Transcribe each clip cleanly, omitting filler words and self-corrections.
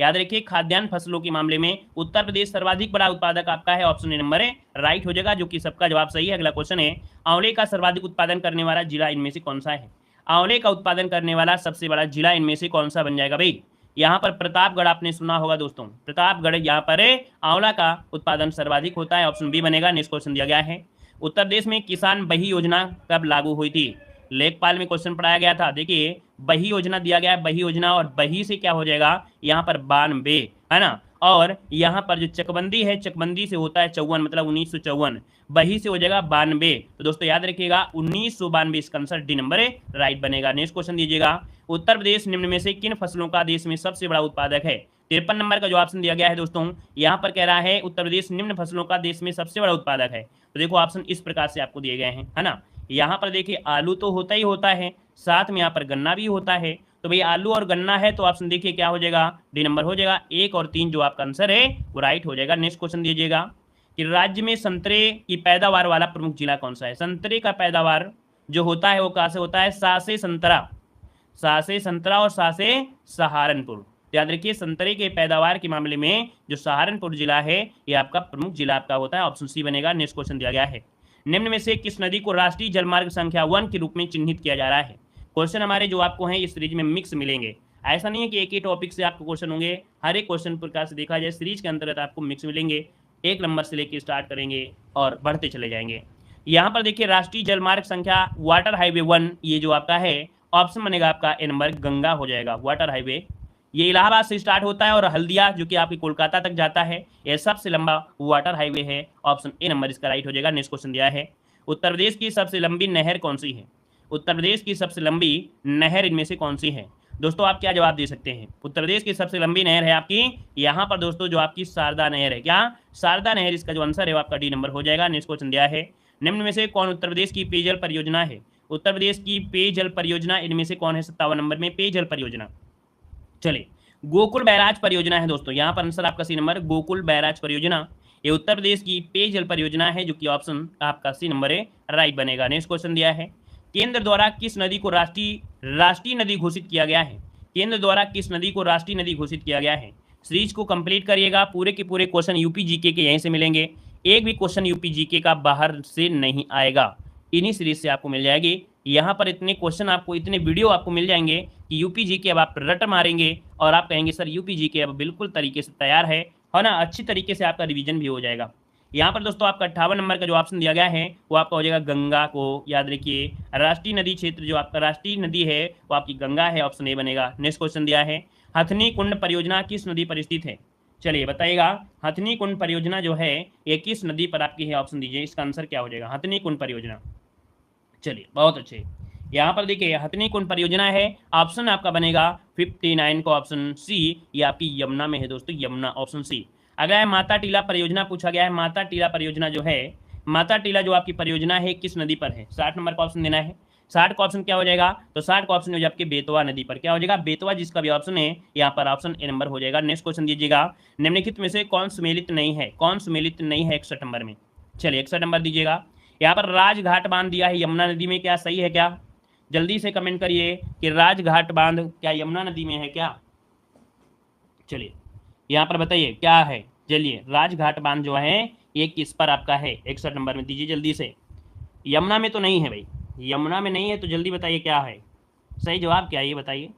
याद रखिए खाद्यान्न फसलों के मामले में उत्तर प्रदेश सर्वाधिक बड़ा उत्पादक आपका है, ऑप्शन ए नंबर है राइट हो जाएगा, जो कि सबका जवाब सही है। अगला क्वेश्चन है, आंवले का सर्वाधिक उत्पादन करने वाला जिला इनमें से कौन सा है? आंवले का उत्पादन करने वाला सबसे बड़ा जिला इनमें से कौन सा बन जाएगा भाई? यहाँ पर प्रतापगढ़ आपने सुना होगा दोस्तों, प्रतापगढ़ यहाँ पर आंवला का उत्पादन सर्वाधिक होता है, ऑप्शन बी बनेगा। नेक्स्ट क्वेश्चन दिया गया है, उत्तर प्रदेश में किसान बही योजना कब लागू हुई थी? लेखपाल में क्वेश्चन पढ़ाया गया था। देखिए बही योजना दिया गया है, बही योजना, और बही से क्या हो जाएगा यहाँ पर 92 है ना, और यहाँ पर जो चकबंदी है, चकबंदी से होता है 54, मतलब 1954, बही से हो जाएगा 92। तो दोस्तों याद रखिएगा 1992 इसका आंसर डी नंबर है राइट बनेगा। नेक्स्ट क्वेश्चन दीजिएगा, उत्तर प्रदेश निम्न में से किन फसलों का देश में सबसे बड़ा उत्पादक है? 53 नंबर का जो ऑप्शन दिया गया है दोस्तों, यहाँ पर कह रहा है उत्तर प्रदेश निम्न फसलों का देश में सबसे बड़ा उत्पादक है। तो देखो ऑप्शन इस प्रकार से आपको दिए गए हैं, है ना। यहाँ पर देखिए आलू तो होता ही होता है, साथ में यहाँ पर गन्ना भी होता है। तो भाई आलू और गन्ना है, तो ऑप्शन देखिए क्या हो जाएगा, डी नंबर हो जाएगा। 1 और 3 जो आपका आंसर है वो राइट हो जाएगा। नेक्स्ट क्वेश्चन दीजिएगा कि राज्य में संतरे की पैदावार वाला प्रमुख जिला कौन सा है? संतरे का पैदावार जो होता है वो कहाँ से होता है? सासे संतरा, सासे संतरा और सासे सहारनपुर। याद रखिए संतरे के पैदावार के मामले में जो सहारनपुर जिला है ये आपका प्रमुख जिला आपका होता है, ऑप्शन सी बनेगा। नेक्स्ट क्वेश्चन दिया गया है, निम्न में से किस नदी को राष्ट्रीय जलमार्ग संख्या 1 के रूप में चिन्हित किया जा रहा है? क्वेश्चन हमारे जो आपको हैं इस सीरीज में मिक्स मिलेंगे, ऐसा नहीं है कि एक ही टॉपिक से आपको क्वेश्चन होंगे, हर एक क्वेश्चन प्रकार से देखा जाए सीरीज के अंतर्गत आपको मिक्स मिलेंगे। 1 नंबर से लेकर स्टार्ट करेंगे और बढ़ते चले जाएंगे। यहाँ पर देखिए राष्ट्रीय जलमार्ग संख्या वाटर हाईवे 1, ये जो आपका है ऑप्शन बनेगा आपका ए नंबर, गंगा हो जाएगा। वाटर हाईवे ये इलाहाबाद से स्टार्ट होता है और हल्दिया जो कि आपकी कोलकाता तक जाता है, यह सबसे लंबा वाटर हाईवे है, ऑप्शन ए नंबर इसका राइट हो जाएगा। नेक्स्ट क्वेश्चन दिया है, उत्तर प्रदेश की सबसे लंबी नहर कौन सी है? उत्तर प्रदेश की सबसे लंबी नहर इनमें से कौन सी है? दोस्तों आप क्या जवाब दे सकते हैं? उत्तर प्रदेश की सबसे लंबी नहर है आपकी यहाँ पर दोस्तों जो आपकी शारदा नहर है। क्या शारदा नहर इसका जो आंसर है वो आपका डी नंबर हो जाएगा। नेक्स्ट क्वेश्चन दिया है, निम्न में से कौन उत्तर प्रदेश की पेयजल परियोजना है? उत्तर प्रदेश की पेयजल परियोजना इनमें से कौन है? 57 नंबर में पेयजल परियोजना, चलिए गोकुल बैराज परियोजना है दोस्तों। यहाँ पर आंसर आपका सी नंबर, गोकुल बैराज परियोजना ये उत्तर प्रदेश की पेयजल परियोजना है, जो कि ऑप्शन आपका सी नंबर है राइट बनेगा। नेक्स्ट क्वेश्चन दिया है, केंद्र द्वारा किस नदी को राष्ट्रीय नदी घोषित किया गया है? केंद्र द्वारा किस नदी को राष्ट्रीय नदी घोषित किया गया है? सीरीज को कंप्लीट करिएगा, पूरे के पूरे क्वेश्चन यूपी जीके के यहीं से मिलेंगे, एक भी क्वेश्चन यूपी जीके का बाहर से नहीं आएगा, इन्हीं सीरीज से आपको मिल जाएगी। यहाँ पर इतने क्वेश्चन आपको, इतने वीडियो आपको मिल जाएंगे कि यूपी जीके अब आप रट मारेंगे और आप कहेंगे सर यूपी जीके अब बिल्कुल तरीके से तैयार है ना, अच्छी तरीके से आपका रिवीजन भी हो जाएगा। यहाँ पर दोस्तों आपका 58 नंबर का जो ऑप्शन दिया गया है वो आपका हो जाएगा गंगा को, याद रखिए राष्ट्रीय नदी क्षेत्र जो आपका राष्ट्रीय नदी है वो आपकी गंगा है, ऑप्शन ए बनेगा। नेक्स्ट क्वेश्चन दिया है, हथनी कुंड परियोजना किस नदी पर स्थित है? चलिए बताइएगा, हथनी कुंड परियोजना जो है ये किस नदी पर आपकी है? ऑप्शन दीजिए, इसका आंसर क्या हो जाएगा? हथनी कुंड परियोजना, चलिए बहुत अच्छे। यहाँ पर देखिए हथनी कुंड परियोजना है, ऑप्शन आपका बनेगा 59 को, ऑप्शन सी, ये आपकी यमुना में है दोस्तों, यमुना, ऑप्शन सी। अगला है माता टीला परियोजना पूछा गया है, माता टीला परियोजना जो है, माता टीला जो आपकी परियोजना है किस नदी पर है? 60 नंबर का ऑप्शन देना है। 60 का ऑप्शन क्या हो जाएगा? तो 60 का ऑप्शन हो जाएगा आपके बेतवा नदी पर, क्या हो जाएगा? बेतवा, जिसका भी ऑप्शन है यहाँ पर ऑप्शन ए नंबर हो जाएगा। नेक्स्ट क्वेश्चन दीजिएगा, निम्नलिखित में से कौन सुमेलित नहीं है? कौन सुमेलित नहीं है 61 नंबर में? चलिए 61 नंबर दीजिएगा। यहाँ पर राजघाट बांध दिया है यमुना नदी में, क्या सही है क्या? जल्दी से कमेंट करिए कि राजघाट बांध क्या यमुना नदी में है क्या? चलिए यहाँ पर बताइए क्या है। चलिए राजघाट बांध जो है ये किस पर आपका है? 61 नंबर में दीजिए जल्दी से। यमुना में तो नहीं है भाई, यमुना में नहीं है, तो जल्दी बताइए क्या है सही जवाब, क्या है ये बताइए।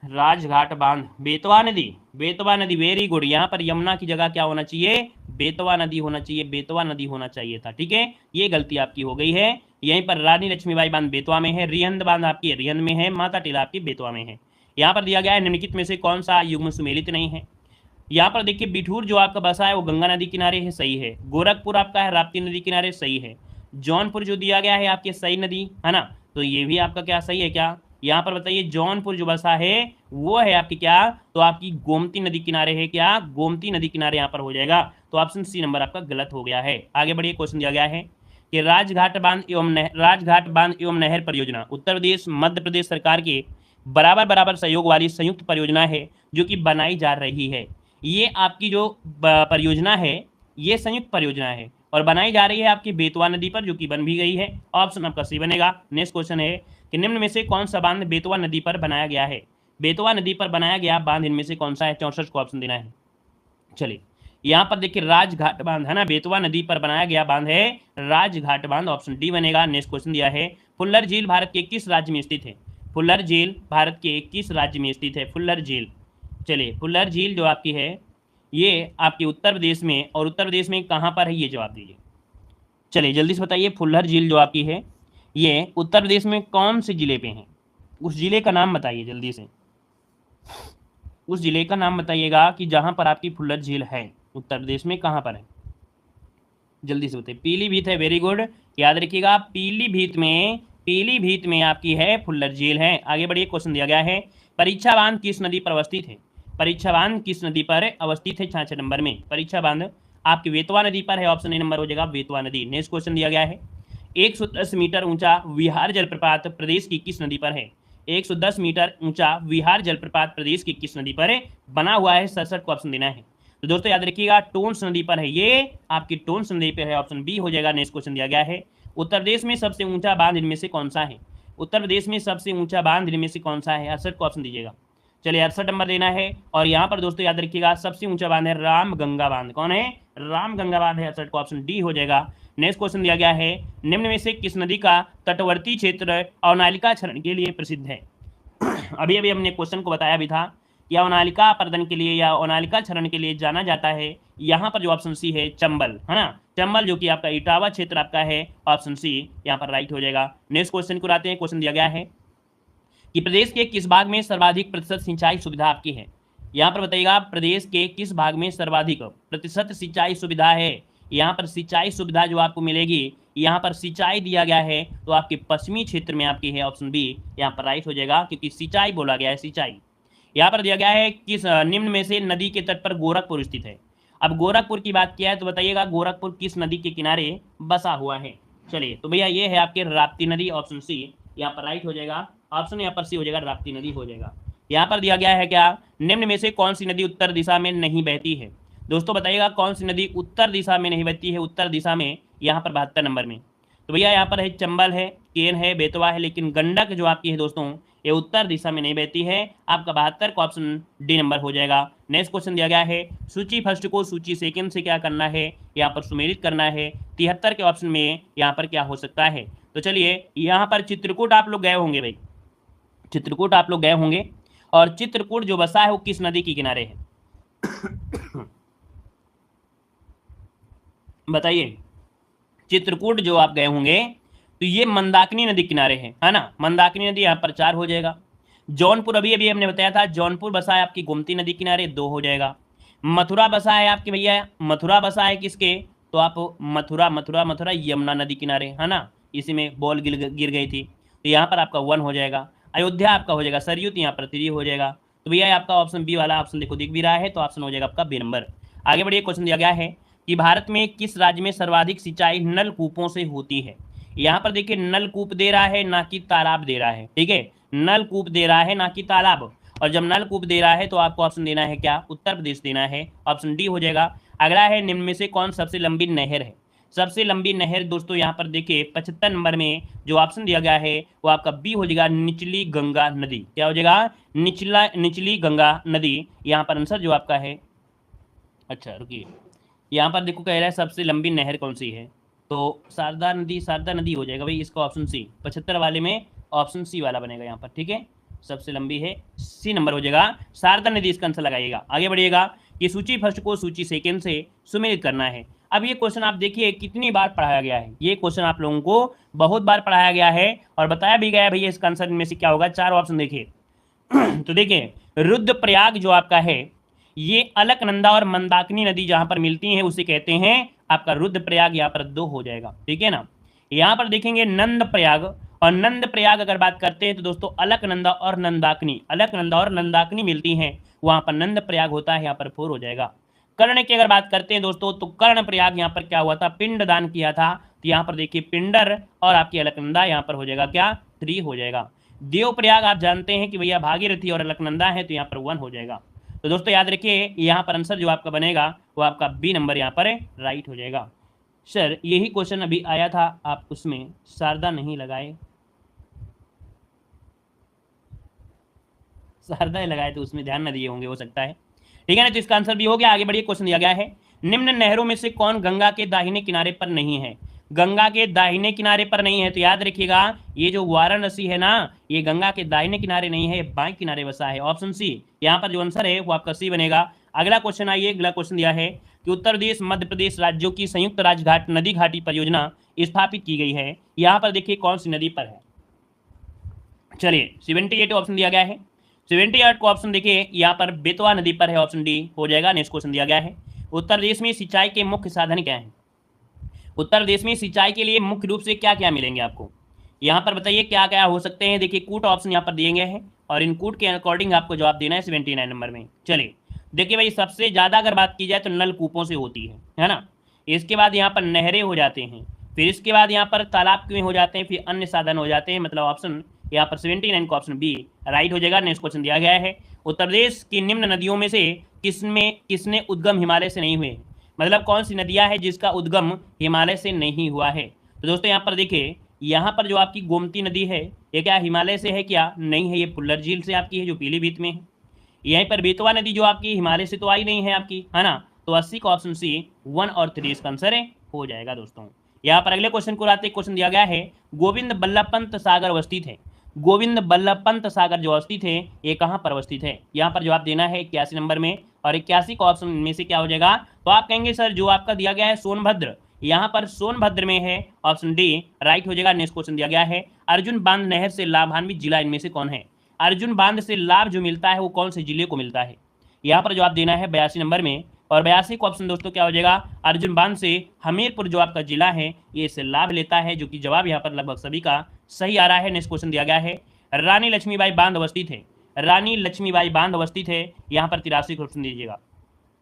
राजघाट बांध, बेतवा नदी, बेतवा नदी, वेरी गुड। यहाँ पर यमुना की जगह क्या होना चाहिए? बेतवा नदी होना चाहिए, बेतवा नदी होना चाहिए था, ठीक है, ये गलती आपकी हो गई है। यहीं पर रानी लक्ष्मीबाई बांध बेतवा में है, रिहंद बांध आपकी रिहंद में है, माता टीला आपकी बेतवा में है। यहाँ पर दिया गया है निम्नलिखित में से कौन सा युग्म सुमेलित नहीं है? यहाँ पर देखिए बिठूर जो आपका बसा है वो गंगा नदी किनारे है, सही है। गोरखपुर आपका है राप्ती नदी किनारे, सही है। जौनपुर जो दिया गया है आपके सही नदी है ना, तो ये भी आपका क्या सही है क्या? यहाँ पर बताइए जौनपुर जो बसा है वो है आपकी क्या? तो आपकी गोमती नदी किनारे है, क्या गोमती नदी किनारे यहाँ पर हो जाएगा, तो ऑप्शन सी नंबर आपका गलत हो गया है। आगे बढ़िए, क्वेश्चन दिया गया है कि राजघाट बांध एवं नहर परियोजना उत्तर प्रदेश मध्य प्रदेश सरकार के बराबर सहयोग वाली संयुक्त परियोजना है जो कि बनाई जा रही है। ये आपकी जो परियोजना है ये संयुक्त परियोजना है और बनाई जा रही है आपकी बेतवा नदी पर, जो कि बन भी गई है, ऑप्शन आपका सी बनेगा। नेक्स्ट क्वेश्चन है कि निम्न में से कौन सा बांध बेतवा नदी पर बनाया गया है? बेतवा नदी पर बनाया गया बांध इनमें से कौन सा है? 64 को ऑप्शन देना है। चलिए यहाँ पर देखिए राजघाट बांध है ना, बेतवा नदी पर बनाया गया बांध है राजघाट बांध, ऑप्शन डी बनेगा। नेक्स्ट क्वेश्चन दिया है फुल्लर झील भारत के किस राज्य में स्थित है? फुल्लर झील भारत के किस राज्य में स्थित है? फुल्लर झील। चलिए फुल्लर झील जो आपकी है ये आपके उत्तर प्रदेश में, और उत्तर प्रदेश में कहाँ पर है ये जवाब दीजिए। चलिए जल्दी से बताइए, फुल्लर झील जो आपकी है ये उत्तर प्रदेश में कौन से जिले पे है? उस जिले का नाम बताइए जल्दी से, उस जिले का नाम बताइएगा कि जहां पर आपकी फुल्लर झील है उत्तर प्रदेश में कहां पर है, जल्दी से बताइए। पीलीभीत है, वेरी गुड, याद रखिएगा पीलीभीत में आपकी है फुल्लर झील है। आगे बढ़िए, क्वेश्चन दिया गया है परीक्षा बांध किस नदी पर अवस्थित है? परीक्षा बांध किस नदी पर अवस्थित है? 66 नंबर में परीक्षा बांध आपकी बेतवा नदी पर है, ऑप्शन ए नंबर हो जाएगा बेतवा नदी। नेक्स्ट क्वेश्चन दिया गया है 110 मीटर ऊंचा विहार जलप्रपात प्रदेश की किस नदी पर है? 110 मीटर ऊंचा विहार जलप्रपात प्रदेश की किस नदी पर बना हुआ है? 67 को ऑप्शन देना है। तो दोस्तों याद रखिएगा टोन्स नदी पर है, ये आपकी टोन्स नदी पर है, ऑप्शन बी हो जाएगा। नेक्स्ट क्वेश्चन दिया गया है उत्तर प्रदेश में सबसे ऊंचा बांध इनमें से कौन सा है? उत्तर प्रदेश में सबसे ऊंचा बांध इनमें से कौन सा है? 68 को ऑप्शन दीजिएगा। चलिए 68 नंबर देना है, और यहाँ पर दोस्तों याद रखिएगा सबसे ऊंचा बांध है रामगंगा बांध। कौन है? रामगंगा बांध है, 68 को ऑप्शन डी हो जाएगा। नेक्स्ट क्वेश्चन दिया गया है निम्न में से किस नदी का तटवर्ती क्षेत्र अवनालिका क्षरण के लिए प्रसिद्ध है? अभी अभी हमने क्वेश्चन को बताया भी था कि अवनालिका अपर्दन के लिए या अवनालिका क्षरण के लिए जाना जाता है। यहाँ पर जो ऑप्शन सी है चंबल, है ना, चंबल जो कि आपका इटावा क्षेत्र आपका है, ऑप्शन सी यहाँ पर राइट हो जाएगा। नेक्स्ट क्वेश्चन को आते हैं। क्वेश्चन दिया गया है कि प्रदेश के किस भाग में सर्वाधिक प्रतिशत सिंचाई सुविधा आपकी है? यहाँ पर बताइएगा प्रदेश के किस भाग में सर्वाधिक प्रतिशत सिंचाई सुविधा है? यहाँ पर सिंचाई सुविधा जो आपको मिलेगी, यहाँ पर सिंचाई दिया गया है तो आपके पश्चिमी क्षेत्र में आपकी है, ऑप्शन बी यहाँ पर राइट हो जाएगा, क्योंकि सिंचाई बोला गया है सिंचाई। यहाँ पर दिया गया है किस निम्न में से नदी के तट पर गोरखपुर स्थित है? अब गोरखपुर की बात किया है तो बताइएगा गोरखपुर किस नदी के किनारे बसा हुआ है? चलिए तो भैया ये है आपके राप्ती नदी, ऑप्शन सी यहाँ पर राइट हो जाएगा। ऑप्शन यहाँ पर सी हो जाएगा, राप्ती नदी हो जाएगा। यहाँ पर दिया गया है क्या निम्न में से कौन सी नदी उत्तर दिशा में नहीं बहती है? दोस्तों बताइएगा कौन सी नदी उत्तर दिशा में नहीं बहती है? उत्तर दिशा में यहाँ पर 72 नंबर में तो भैया यहाँ पर है चंबल है, केन है, बेतवा है, लेकिन गंडक जो आपकी है दोस्तों ये उत्तर दिशा में नहीं बहती है। आपका 72 का ऑप्शन डी नंबर हो जाएगा। नेक्स्ट क्वेश्चन दिया गया है सूची फर्स्ट को सूची सेकंड से क्या करना है? यहाँ पर सुमेलित करना है। 73 के ऑप्शन में यहाँ पर क्या हो सकता है? तो चलिए यहाँ पर चित्रकूट आप लोग गए होंगे भाई, चित्रकूट आप लोग गए होंगे, और चित्रकूट जो बसा है वो किस नदी के किनारे है? बताइए, चित्रकूट जो आप गए होंगे तो ये मंदाकिनी नदी किनारे है ना, मंदाकिनी नदी यहाँ पर 4 हो जाएगा। जौनपुर अभी अभी हमने बताया था, जौनपुर बसा है आपकी गोमती नदी किनारे, 2 हो जाएगा। मथुरा बसा है आपके भैया, मथुरा बसा है किसके? तो आप मथुरा यमुना नदी किनारे, है ना, इसी में बॉल गिर गई थी, तो यहाँ पर आपका 1 हो जाएगा। अयोध्या आपका हो जाएगा सरयू, तो यहाँ पर 3 हो जाएगा। तो भैया आपका ऑप्शन बी वाला ऑप्शन देखो दिख भी रहा है, तो ऑप्शन हो जाएगा आपका बी नंबर। आगे बढ़िए, क्वेश्चन दिया गया है कि भारत में किस राज्य में सर्वाधिक सिंचाई नलकूपों से होती है? यहाँ पर देखिए नलकूप दे रहा है ना कि तालाब दे रहा है, ठीक है, नलकूप दे रहा है ना कि तालाब। और जब नलकूप दे रहा है तो आपको ऑप्शन देना है क्या? उत्तर प्रदेश देना है, ऑप्शन डी हो जाएगा। अगला है निम्न में से कौन सबसे लंबी नहर है? सबसे लंबी नहर दोस्तों यहाँ पर देखिए 75 नंबर में जो ऑप्शन दिया गया है वो आपका बी हो जाएगा, निचली गंगा नदी। क्या हो जाएगा? निचली गंगा नदी यहाँ पर आंसर जो आपका है। अच्छा रुकिए, यहाँ पर देखो कह रहा है सबसे लंबी नहर कौन सी है, तो शारदा नदी हो जाएगा भाई, इसका ऑप्शन सी 75 वाले में ऑप्शन सी वाला बनेगा यहाँ पर, ठीक है, सबसे लंबी है, सी नंबर हो जाएगा, शारदा नदी इसका आंसर लगाइएगा। आगे बढ़िएगा कि सूची फर्स्ट को सूची सेकंड से सुमेलित करना है। अब ये क्वेश्चन आप देखिए कितनी बार पढ़ाया गया है, ये क्वेश्चन आप लोगों को बहुत बार पढ़ाया गया है और बताया भी गया है भैया इसका आंसर इनमें से क्या होगा। 4 ऑप्शन देखिए तो देखिए रुद्रप्रयाग जो आपका है ये अलकनंदा और मंदाकिनी नदी जहां पर मिलती हैं उसे कहते हैं आपका रुद्रप्रयाग, यहाँ पर 2 हो जाएगा, ठीक है ना। यहाँ पर देखेंगे नंद प्रयाग, और नंद प्रयाग अगर बात करते हैं तो दोस्तों अलकनंदा और नंदाकिनी मिलती हैं, वहां पर नंद प्रयाग होता है, यहाँ पर 4 हो जाएगा। कर्ण की अगर बात करते हैं दोस्तों तो कर्ण प्रयाग यहाँ पर क्या हुआ था? पिंडदान किया था, तो यहाँ पर देखिए पिंडर और आपकी अलकनंदा यहाँ पर हो जाएगा क्या? 3 हो जाएगा। देव प्रयाग आप जानते हैं कि भैया भागीरथी और अलकनंदा है, तो यहाँ पर 1 हो जाएगा। तो दोस्तों याद रखिए यहाँ पर आंसर जो आपका बनेगा वो आपका बी नंबर यहाँ पर राइट हो जाएगा। सर यही क्वेश्चन अभी आया था, आप उसमें शारदा नहीं लगाए, शारदा लगाए तो उसमें ध्यान न दिए होंगे, हो सकता है। ठीक है ना, तो इसका आंसर भी हो गया। आगे बढ़िए, क्वेश्चन दिया गया है, निम्न नहरों में से कौन गंगा के दाहिने किनारे पर नहीं है? गंगा के दाहिने किनारे पर नहीं है, तो याद रखिएगा ये जो वाराणसी है ना, ये गंगा के दाहिने किनारे नहीं है, बाएं किनारे बसा है। ऑप्शन सी यहाँ पर जो आंसर है वो आपका सी बनेगा। अगला क्वेश्चन आइए, अगला क्वेश्चन दिया है कि उत्तर प्रदेश मध्य प्रदेश राज्यों की संयुक्त राजघाट नदी घाटी परियोजना स्थापित की गई है, यहाँ पर देखिए कौन सी नदी पर है। चलिए 78 ऑप्शन दिया गया है, 78 को ऑप्शन देखिए यहाँ पर बेतवा नदी पर है, ऑप्शन डी हो जाएगा। नेक्स्ट क्वेश्चन दिया गया है, उत्तर प्रदेश में सिंचाई के मुख्य साधन क्या है? उत्तर प्रदेश में सिंचाई के लिए मुख्य रूप से क्या क्या मिलेंगे आपको, यहाँ पर बताइए क्या क्या हो सकते हैं। देखिए कूट ऑप्शन यहाँ पर दिए गए हैं और इन कूट के अकॉर्डिंग आपको जवाब देना है 79 नंबर में। चलिए देखिए भाई, सबसे ज़्यादा अगर बात की जाए तो नलकूपों से होती है ना। इसके बाद यहाँ पर नहरें हो जाते हैं, फिर इसके बाद यहाँ पर तालाब में हो जाते हैं, फिर अन्य साधन हो जाते हैं। मतलब ऑप्शन यहाँ पर 79 का ऑप्शन बी राइट हो जाएगा। नेक्स्ट क्वेश्चन दिया गया है, उत्तर प्रदेश की निम्न नदियों में से किसने उद्गम हिमालय से नहीं हुए? मतलब कौन सी नदियाँ है जिसका उद्गम हिमालय से नहीं हुआ है? तो दोस्तों यहाँ पर देखिए, यहाँ पर जो आपकी गोमती नदी है ये क्या हिमालय से है? क्या नहीं है, ये फुल्लर झील से आपकी है जो पीलीभीत में है। यहीं पर बेतवा नदी जो आपकी हिमालय से तो आई नहीं है आपकी, है ना। तो 80 का ऑप्शन सी 1 और 3 इसका आंसर है हो जाएगा दोस्तों। यहाँ पर अगले क्वेश्चन को आते, क्वेश्चन दिया गया है, गोविंद बल्लभ पंत सागर अवस्थित है। गोविंद बल्लभ पंत सागर जो अवस्थित है ये कहाँ पर अवस्थित है? यहाँ पर जवाब देना है 81 नंबर में, और 81 का ऑप्शन में से क्या हो जाएगा? तो आप कहेंगे सर जो आपका दिया गया है सोनभद्र, यहाँ पर सोनभद्र में है, ऑप्शन डी राइट हो जाएगा। नेक्स्ट क्वेश्चन दिया गया है, अर्जुन बांध नहर से लाभान्वित जिला इनमें से कौन है? अर्जुन बांध से लाभ जो मिलता है वो कौन से जिले को मिलता है? यहाँ पर जवाब देना है 82 नंबर में, और 82 का ऑप्शन दोस्तों क्या हो जाएगा? अर्जुन बांध से हमीरपुर जो आपका जिला है ये इससे लाभ लेता है, जो कि जवाब यहाँ पर लगभग सभी का सही आ रहा है। नेक्स्ट क्वेश्चन दिया गया है, रानी लक्ष्मीबाई बांध अवस्थित है। रानी लक्ष्मीबाई बांध अवस्थित है, यहाँ पर 83 ऑप्शन दीजिएगा।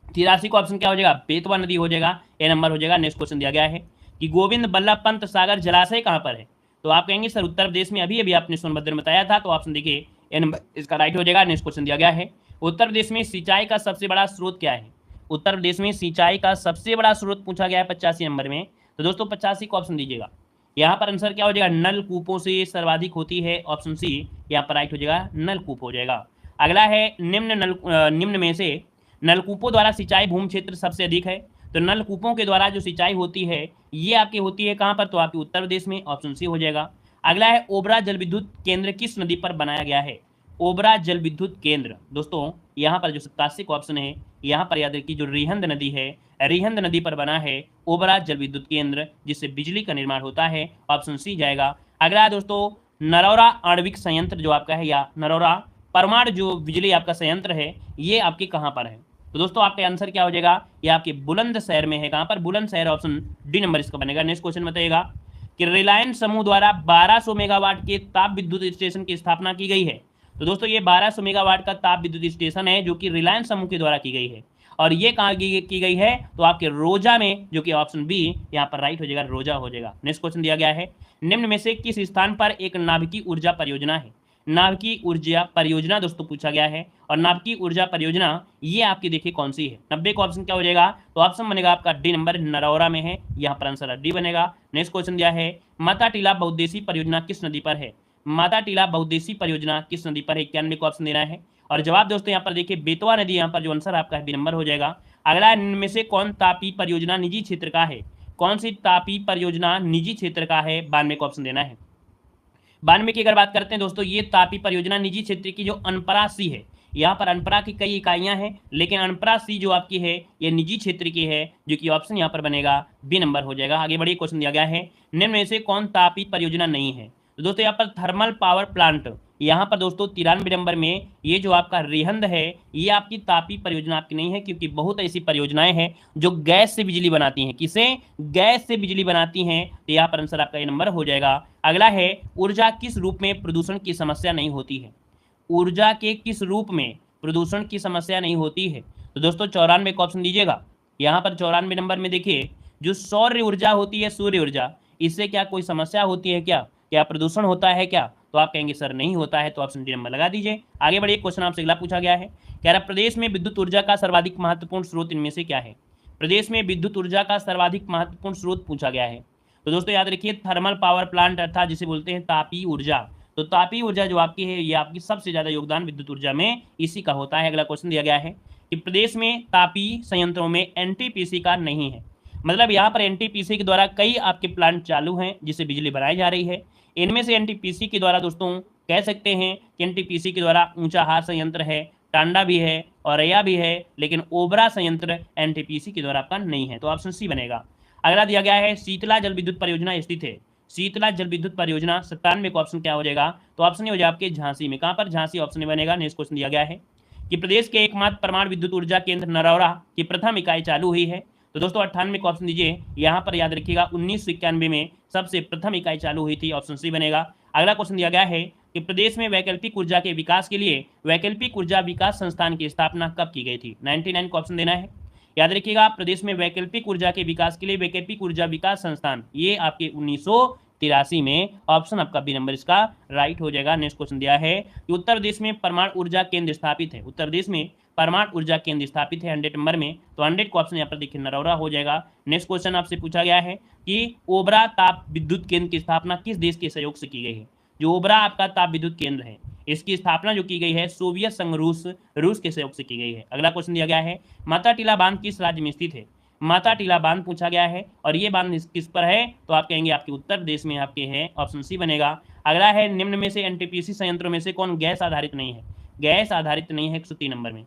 83 का ऑप्शन क्या हो जाएगा? बेतवा नदी हो जाएगा, ए नंबर हो जाएगा। नेक्स्ट क्वेश्चन दिया गया है कि गोविंद बल्लभ पंत सागर जलाशय कहाँ पर है? तो आप कहेंगे सर उत्तर प्रदेश में, अभी अभी आपने सोनभद्र में बताया था, तो ऑप्शन देखिए ए नंबर इसका राइट हो जाएगा। नेक्स्ट क्वेश्चन दिया गया है, उत्तर प्रदेश में सिंचाई का सबसे बड़ा स्रोत क्या है? उत्तर प्रदेश में सिंचाई का सबसे बड़ा स्रोत पूछा गया है 85 नंबर में, तो दोस्तों 85 का ऑप्शन दीजिएगा। यहाँ पर आंसर क्या हो जाएगा? नलकूपों से सर्वाधिक होती है, ऑप्शन सी यहाँ पर राइट हो जाएगा, नलकूप हो जाएगा। अगला है निम्न में से नलकूपों द्वारा सिंचाई भूमि क्षेत्र सबसे अधिक है। तो नलकूपों के द्वारा जो सिंचाई होती है ये आपकी होती है कहाँ पर? तो आपके उत्तर प्रदेश में, ऑप्शन सी हो जाएगा। अगला है, ओबरा जल विद्युत केंद्र किस नदी पर बनाया गया है? ओबरा जल विद्युत केंद्र दोस्तों यहाँ पर जो 87 का ऑप्शन है, यहाँ पर याद रखिए जो रिहंद नदी है, रिहंद नदी पर बना है ओबरा जल विद्युत केंद्र, जिससे बिजली का निर्माण होता है, ऑप्शन सी जाएगा। अगला है दोस्तों, नरौरा आणविक संयंत्र जो आपका है, या नरौरा परमाणु जो बिजली आपका संयंत्र है ये आपके कहाँ पर है? तो दोस्तों आपका आंसर क्या हो जाएगा? ये आपके बुलंदशहर में है। कहाँ पर? बुलंदशहर, ऑप्शन डी नंबर इसका बनेगा। नेक्स्ट क्वेश्चन बताइएगा कि रिलायंस समूह द्वारा 1200 मेगावाट के ताप विद्युत स्टेशन की स्थापना की गई है। तो दोस्तों ये 1200 मेगावाट का ताप विद्युत स्टेशन है जो कि रिलायंस समूह के द्वारा की गई है, और ये कहाँ की गई है? तो आपके रोजा में, जो कि ऑप्शन बी यहाँ पर राइट हो जाएगा, रोजा हो जाएगा। नेक्स्ट क्वेश्चन दिया गया है, निम्न में से किस स्थान पर एक नाभिकीय ऊर्जा परियोजना है? नाभिकीय ऊर्जा परियोजना दोस्तों पूछा गया है, और नाभिकीय ऊर्जा परियोजना ये आपकी देखिए कौन सी है? 90 का ऑप्शन क्या हो जाएगा? तो ऑप्शन बनेगा आपका डी नंबर, नरौरा में है, यहाँ पर आंसर डी बनेगा। नेक्स्ट क्वेश्चन दिया है, माता टीला बहुउद्देशीय परियोजना किस नदी पर है? माता टीला बहुउद्देशीय परियोजना किस नदी पर है? 91 का ऑप्शन देना है, और जवाब दोस्तों यहाँ पर देखिए बेतवा नदी, यहाँ पर जो आंसर आपका है बी नंबर हो जाएगा। अगला इनमें से कौन तापी परियोजना निजी क्षेत्र का है? कौन सी तापी परियोजना निजी क्षेत्र का है? 92 का ऑप्शन देना है। 92 की अगर बात करते हैं दोस्तों, ये तापी परियोजना निजी क्षेत्र की जो अनपरा सी है, यहाँ पर अनपरा की कई इकाइयां हैं, लेकिन अनपरा सी जो आपकी है ये निजी क्षेत्र की है, जो कि ऑप्शन यहाँ पर बनेगा बी नंबर हो जाएगा। आगे बढ़िए, क्वेश्चन दिया गया है, निम्न में से कौन तापी परियोजना नहीं है? तो दोस्तों यहाँ पर थर्मल पावर प्लांट, यहाँ पर दोस्तों 93 नंबर में ये जो आपका रिहंद है ये आपकी तापी परियोजना आपकी नहीं है, क्योंकि बहुत ऐसी परियोजनाएं हैं जो गैस से बिजली बनाती हैं। किसे? गैस से बिजली बनाती हैं, तो यहाँ पर आंसर आपका ये नंबर हो जाएगा। अगला है, ऊर्जा किस रूप में प्रदूषण की समस्या नहीं होती है? ऊर्जा के किस रूप में प्रदूषण की समस्या नहीं होती है? तो दोस्तों 94 का ऑप्शन दीजिएगा। यहाँ पर 94 नंबर में देखिए जो सौर ऊर्जा होती है, सूर्य ऊर्जा, इससे क्या कोई समस्या होती है क्या? क्या प्रदूषण होता है क्या? तो आप कहेंगे सर नहीं होता है, तो ऑप्शन डी नंबर लगा दीजिए। आगे बढ़िए, क्वेश्चन आपसे अगला पूछा गया है, कह रहा प्रदेश में विद्युत ऊर्जा का सर्वाधिक महत्वपूर्ण स्रोत इनमें से क्या है? प्रदेश में विद्युत ऊर्जा का सर्वाधिक महत्वपूर्ण स्रोत पूछा गया है। तो दोस्तों याद रखिए थर्मल पावर प्लांट, अर्थात जिसे बोलते हैं तापी ऊर्जा। तो तापीय ऊर्जा जो आपकी है ये आपकी सबसे ज्यादा योगदान विद्युत ऊर्जा में इसी का होता है। अगला क्वेश्चन दिया गया है कि प्रदेश में तापीय संयंत्रों में एनटीपीसी का नहीं है। मतलब यहाँ पर एनटीपीसी के द्वारा कई आपके प्लांट चालू हैं जिससे बिजली बनाई जा रही है। इनमें से एनटीपीसी के द्वारा दोस्तों कह सकते हैं कि एनटीपीसी के द्वारा ऊंचाहार संयंत्र है, टांडा भी है, औरैया भी है, लेकिन ओबरा संयंत्र एनटीपीसी के द्वारा आपका नहीं है, तो ऑप्शन सी बनेगा। अगला दिया गया है शीतला जल विद्युत परियोजना स्थित है। शीतला जल विद्युत परियोजना 97 का ऑप्शन क्या हो जाएगा, तो ऑप्शन हो जाएगा आपके झांसी में। कहां पर? झांसी ऑप्शन बनेगा। नेक्स्ट क्वेश्चन दिया गया है कि प्रदेश के एकमात्र परमाणु विद्युत ऊर्जा केंद्र नरौरा की प्रथम इकाई चालू हुई है। तो दोस्तों 98 का ऑप्शन दीजिए। यहाँ पर याद रखिएगा 1991 में सबसे प्रथम इकाई चालू हुई थी, ऑप्शन सी बनेगा। अगला क्वेश्चन दिया गया है कि प्रदेश में वैकल्पिक ऊर्जा के विकास के लिए वैकल्पिक ऊर्जा विकास संस्थान की स्थापना कब की गई थी? 99 का ऑप्शन देना है। याद रखिएगा प्रदेश में वैकल्पिक ऊर्जा के विकास के लिए वैकल्पिक ऊर्जा विकास संस्थान ये आपके 1983 में, ऑप्शन आपका बी नंबर इसका राइट हो जाएगा। नेक्स्ट क्वेश्चन दिया है कि उत्तर प्रदेश में परमाणु ऊर्जा केंद्र स्थापित है। उत्तर प्रदेश में परमाणु ऊर्जा केंद्र स्थापित है 100 नंबर में, तो 100 का ऑप्शन यहाँ पर देखिए नरौरा हो जाएगा। नेक्स्ट क्वेश्चन आपसे पूछा गया है कि ओबरा ताप विद्युत केंद्र की स्थापना किस देश के सहयोग से की गई है? जो ओबरा आपका ताप विद्युत केंद्र है इसकी स्थापना जो की गई है सोवियत संघ रूस के सहयोग से की गई है। अगला क्वेश्चन दिया गया है माता टीला बांध किस राज्य में स्थित है? माता टीला बांध पूछा गया है और ये बांध किस पर है, तो आप कहेंगे आपके उत्तर प्रदेश में आपके है, ऑप्शन सी बनेगा। अगला है निम्न में से एनटीपीसी संयंत्रों में से कौन गैस आधारित नहीं है? गैस आधारित नहीं है 103 नंबर में।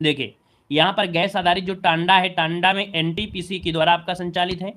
देखिए यहाँ पर गैस आधारित जो टांडा है, टांडा में एनटीपीसी के द्वारा आपका संचालित है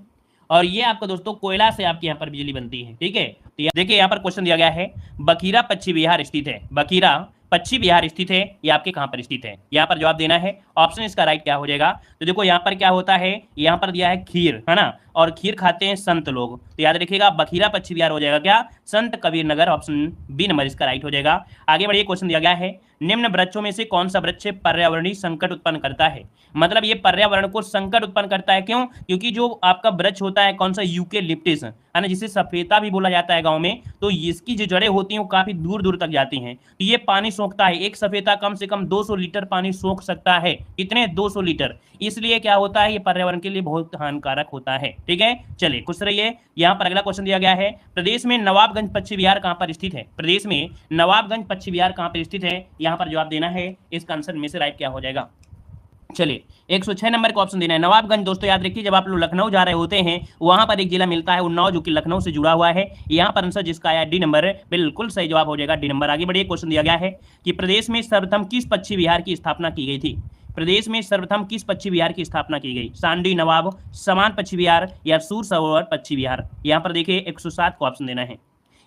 और ये आपका दोस्तों कोयला से आपके यहाँ पर बिजली बनती है। ठीक है, तो देखिए यहाँ पर क्वेश्चन दिया गया है बखीरा पश्चिम बिहार स्थित है। बखीरा पश्चिम बिहार स्थित है, ये आपके कहां पर स्थित है? यहाँ पर जवाब देना है। ऑप्शन इसका राइट क्या हो जाएगा, तो देखो यहाँ पर क्या होता है, यहाँ पर दिया है खीर, है ना, और खीर खाते हैं संत लोग, तो याद रखिएगा बखीरा पश्चिम बिहार हो जाएगा क्या? संत Kabir Nagar, option B number इसका राइट हो जाएगा। आगे बढ़िए, क्वेश्चन दिया गया है निम्न वृक्षों में से कौन सा वृक्ष पर्यावरणीय संकट उत्पन्न करता है? मतलब ये पर्यावरण को संकट उत्पन्न करता है, क्यों? क्योंकि जो आपका वृक्ष होता है कौन सा, यूकेलिप्टस, है ना, जिसे सफेदा भी बोला जाता है गांव में, तो इसकी जो जड़ें होती हैं वो काफी दूर दूर तक जाती हैं, तो ये पानी सोखता है। एक सफेदा कम से कम 200 लीटर पानी सोख सकता है। कितने? 200 लीटर। इसलिए क्या होता है, ये पर्यावरण के लिए बहुत हानिकारक होता है। ठीक है, चलिए खुश रहिए। यहाँ पर अगला क्वेश्चन दिया गया है प्रदेश में नवाबगंज पश्चिम बिहार कहां पर स्थित है? प्रदेश में नवाबगंज पश्चिम बिहार कहां पर स्थित है? यहाँ पर जवाब देना है। इसका आंसर में से राइट क्या हो जाएगा? चलिए 106 नंबर का ऑप्शन देना है नवाबगंज। दोस्तों याद रखिए जब आप लोग लखनऊ जा रहे होते हैं वहां पर एक जिला मिलता है उन्नाव, जो कि लखनऊ से जुड़ा हुआ है। यहाँ पर आंसर जिसका आया डी नंबर, बिल्कुल सही जवाब हो जाएगा डी नंबर। आगे बढ़िए, क्वेश्चन दिया गया है कि प्रदेश में सर्वप्रथम किस पश्चिम बिहार की स्थापना की गई थी? प्रदेश में सर्वप्रथम किस पश्चिम बिहार की स्थापना की गई? सांडी नवाब, समान पश्चिम बिहार या सूर सरोवर पश्चिम बिहार? यहाँ पर देखिए 107 को ऑप्शन देना है।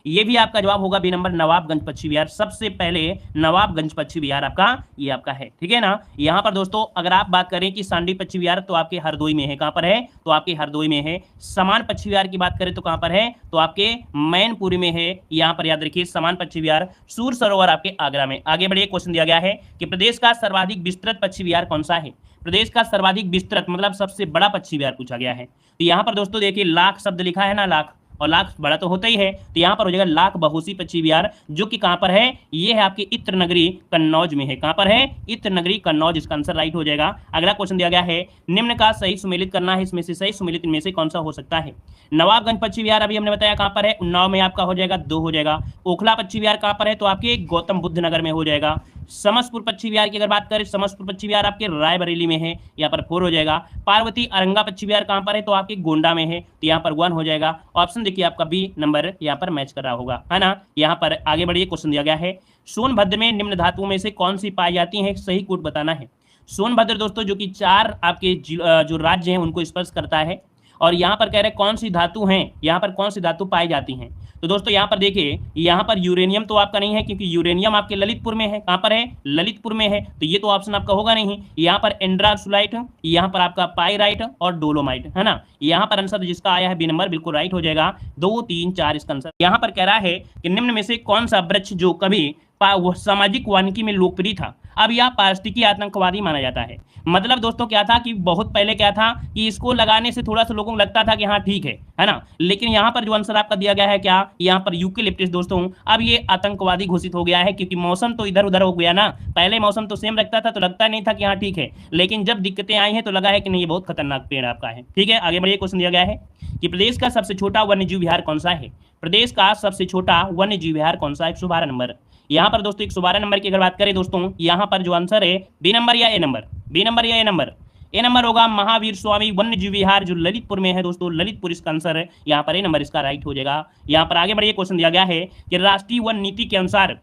ये भी आपका जवाब होगा बी नंबर, नवाबगंज पश्चिम बिहार। सबसे पहले नवाबगंज पश्चिम बिहार आपका ये आपका है। ठीक है ना। यहाँ पर दोस्तों अगर आप बात करें कि सांडी पश्चिम बिहार तो आपके हरदोई में है। कहां पर है? तो आपके हरदोई में है। समान पश्चिम बिहार की बात करें तो कहां पर है? तो आपके मैनपुरी में है। यहाँ पर याद रखिए समान पश्चिम बिहार। सूर सरोवर आपके आगरा में। आगे बढ़िए, क्वेश्चन दिया गया है कि प्रदेश का सर्वाधिक विस्तृत पश्चिम बिहार कौन सा है? प्रदेश का सर्वाधिक विस्तृत मतलब सबसे बड़ा पश्चिम बिहार पूछा गया है। तो यहाँ पर दोस्तों देखिए लाख शब्द लिखा है ना, लाख, और लाख बड़ा तो होता ही है, तो यहाँ पर हो जाएगा लाख बहुसी पश्चिम बिहार, जो कि कहां पर है? ये है आपके इत्र नगरी कन्नौज में है। कहां पर है? इत्र नगरी कन्नौज। इसका आंसर राइट हो जाएगा। अगला क्वेश्चन दिया गया है निम्न का सही सुमेलित करना है, इसमें से सही सुमेलित इनमें से कौन सा हो सकता है? नवाबगंज पश्चिम बिहार अभी हमने बताया कहां पर है, उन्नाव में आपका हो जाएगा 2 हो जाएगा। ओखला पश्चिम बिहार कहां पर है? तो आपके गौतम बुद्ध नगर में हो जाएगा। समस्तपुर पश्चिम बिहार की अगर बात करें, समस्तपुर पश्चिम बिहार आपके रायबरेली में है, यहाँ पर 4 हो जाएगा। पार्वती अरंगा पश्चिम बिहार कहां पर है? तो आपके गोंडा में है, तो यहाँ पर 1 हो जाएगा। ऑप्शन देखिए आपका बी नंबर यहाँ पर मैच कर रहा होगा, है ना। यहाँ पर आगे बढ़िए, क्वेश्चन दिया गया है सोनभद्र में निम्न धातुओं में से कौन सी पाई जाती है? सही कोड बताना है। सोनभद्र दोस्तों जो कि 4 आपके जो राज्य हैं उनको स्पर्श करता है, और यहाँ पर कह रहे हैं कौन सी धातु हैं, यहाँ पर कौन सी धातु पाई जाती हैं। तो दोस्तों यहाँ पर देखिए, यहाँ पर यूरेनियम तो आपका नहीं है, क्योंकि यूरेनियम आपके ललितपुर में है। कहाँ पर है? ललितपुर में है, तो ये तो ऑप्शन आपका होगा नहीं। यहाँ पर एंड्रासुलाइट, यहाँ पर आपका पाइराइट और डोलोमाइट, है ना। यहाँ पर आंसर जिसका आया है बी नंबर, बिल्कुल राइट हो जाएगा। 2, 3, 4 इसका आंसर। यहाँ पर कह रहा है कि निम्न में से कौन सा वृक्ष जो कभी वो सामाजिक वानिकी में लोकप्रिय था। अब यह पारिस्थितिकी आतंकवादी माना जाता है। मतलब दोस्तों क्या था कि बहुत पहले क्या था कि इसको लगाने से थोड़ा सा लोगों को लगता था कि हाँ ठीक है ना, लेकिन यहाँ पर जो आंसर आपका दिया गया है क्या, यहाँ पर यूकेलिप्टस दोस्तों अब ये आतंकवादी घोषित हो गया है, क्योंकि मौसम तो इधर उधर हो गया ना। पहले मौसम तो सेम रखता था तो लगता नहीं था कि हाँ ठीक है, लेकिन जब दिक्कतें आई हैं तो लगा है कि नहीं ये बहुत खतरनाक पेड़ आपका है। ठीक है, आगे बढ़िए। क्वेश्चन दिया गया है कि प्रदेश का सबसे छोटा वन्यजीव विहार कौन सा है। प्रदेश का सबसे छोटा वन्यजीव विहार कौन सा है, 112 नंबर। यहाँ पर दोस्तों 112 नंबर की अगर बात करें दोस्तों, यहाँ पर जो आंसर है बी नंबर या ए नंबर, बी नंबर या ए नंबर, ए नंबर होगा महावीर स्वामी वन्यजीव विहार जो ललितपुर में है दोस्तों, ललितपुर इसका आंसर है। यहाँ पर ए नंबर इसका राइट हो जाएगा। यहाँ पर आगे बढ़िए। क्वेश्चन दिया गया है कि राष्ट्रीय वन नीति के अनुसार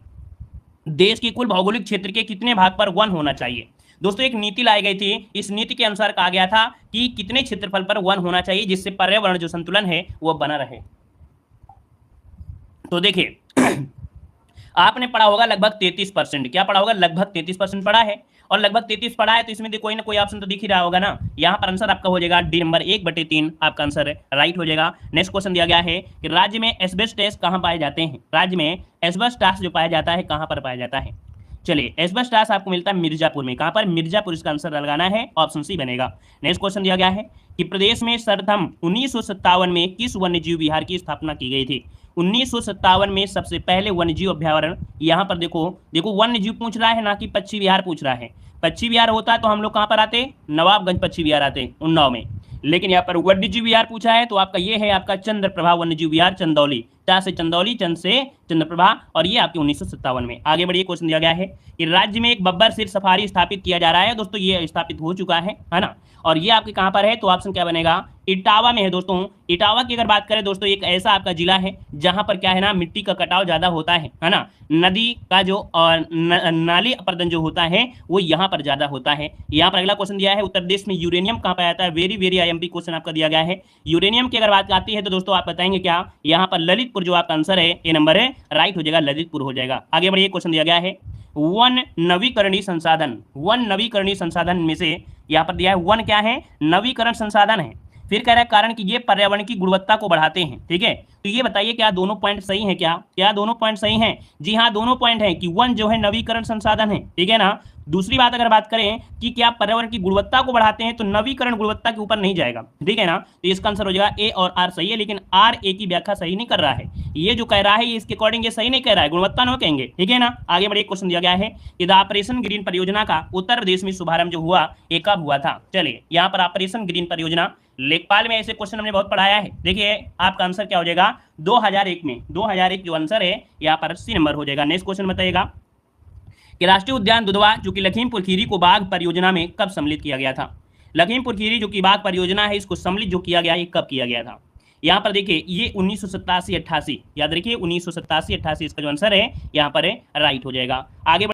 देश के कुल भौगोलिक क्षेत्र के कितने भाग पर वन होना चाहिए। दोस्तों एक नीति लाई गई थी, इस नीति के अनुसार कहा गया था कि कितने क्षेत्रफल पर वन होना चाहिए जिससे पर्यावरण जो संतुलन है वो बना रहे। तो देखिए आपने पढ़ा होगा लगभग 33%, क्या पढ़ा होगा, लगभग 33% पढ़ा है, और लगभग 33 पढ़ा है तो इसमें कोई ना कोई ऑप्शन तो दिख ही रहा होगा ना। यहाँ पर आंसर आपका हो जाएगा डी नंबर 1/3 आपका आंसर है, राइट हो जाएगा। नेक्स्ट क्वेश्चन दिया गया है कि राज्य में एस्बेस्टस कहाँ पाए जाते हैं। राज्य में एस्बेस्टस जो पाया जाता है कहाँ पर पाया जाता है। चलिए एस्बेस्टस आपको मिलता है मिर्जापुर में। कहाँ पर, मिर्जापुर इसका आंसर लगाना है, ऑप्शन सी बनेगा। नेक्स्ट क्वेश्चन दिया गया है कि प्रदेश में सर्वप्रथम 1957 में किस वन्यजीव विहार की स्थापना की गई थी। 1957 में सबसे पहले वन्यजीव अभ्यारण्य, यहाँ पर देखो वन्यजीव पूछ रहा है ना कि पक्षी विहार पूछ रहा है। पक्षी विहार होता तो हम लोग कहाँ पर आते, नवाबगंज पक्षी विहार आते, उन्नाव में, लेकिन यहाँ पर वन्यजीव विहार पूछा है तो आपका ये है आपका चंद्रप्रभा वन्यजीव विहार चंदौली, चा से चंदौली, चंद से चंद्रप्रभा, और ये आपके 1957 में। आगे बढ़िए। क्वेश्चन दिया गया है कि राज्य में एक बब्बर सिर सफारी स्थापित किया जा रहा है दोस्तों, ये स्थापित हो चुका है ना, और ये आपके कहाँ पर है, तो ऑप्शन क्या बनेगा, इटावा में है दोस्तों। इटावा की अगर बात करें दोस्तों, एक ऐसा आपका जिला है जहां पर क्या है ना, मिट्टी का कटाव ज्यादा होता है ना, नदी का जो नाली अपर्दन जो होता है वो यहाँ पर ज्यादा होता है। यहाँ पर अगला क्वेश्चन दिया है उत्तर प्रदेश में यूरेनियम कहाँ पाया जाता है। वेरी वेरी आईएमपी क्वेश्चन आपका दिया गया है। यूरेनियम की अगर बात आती है तो दोस्तों आप बताएंगे क्या, यहाँ पर ललितपुर जो आपका आंसर है ए नंबर है, राइट हो जाएगा, ललितपुर हो जाएगा। आगे बढ़िए। क्वेश्चन दिया गया है वन नवीकरणीय संसाधन, वन नवीकरणीय संसाधन में से यहाँ पर दिया है वन क्या है, नवीकरण संसाधन है। फिर कह रहा है कारण कि ये पर्यावरण की गुणवत्ता को बढ़ाते हैं। ठीक है, तो ये बताइए क्या दोनों पॉइंट सही हैं, क्या दोनों पॉइंट सही हैं। जी हाँ, दोनों पॉइंट है कि वन जो है नवीकरण संसाधन है, ठीक है ना। दूसरी बात अगर बात करें कि क्या पर्यावरण की गुणवत्ता को बढ़ाते हैं तो नवीकरण गुणवत्ता के ऊपर नहीं जाएगा, ठीक है ना। तो इसका आंसर हो जाएगा ए और आर सही है, लेकिन आर ए की व्याख्या सही नहीं कर रहा है। ये जो कह रहा है ये इसके अकॉर्डिंग ये सही नहीं कह रहा है, गुणवत्ता नहीं कहेंगे, ठीक है ना। आगे बढ़िए। क्वेश्चन दिया गया है कि द ऑपरेशन ग्रीन परियोजना का उत्तर प्रदेश में शुभारंभ जो हुआ ये कब हुआ था। चलिए यहाँ पर ऑपरेशन ग्रीन परियोजना लेखपाल में ऐसे क्वेश्चन हमने बहुत पढ़ाया है। देखिए आपका आंसर क्या हो जाएगा 2001 में, 2001 जो आंसर है यहाँ पर सी नंबर हो जाएगा। नेक्स्ट क्वेश्चन बताइएगा कि राष्ट्रीय उद्यान दुधवा जो कि लखीमपुर खीरी को बाघ परियोजना में कब सम्मिलित किया गया था। लखीमपुर खीरी जो कि बाघ परियोजना है इसको सम्मिलित जो किया गया ये कब किया गया था। यहाँ पर देखिए ये 1987-88 याद रखिए 1987-88 इसका जो आंसर है यहाँ पर है, राइट हो जाएगा। आगे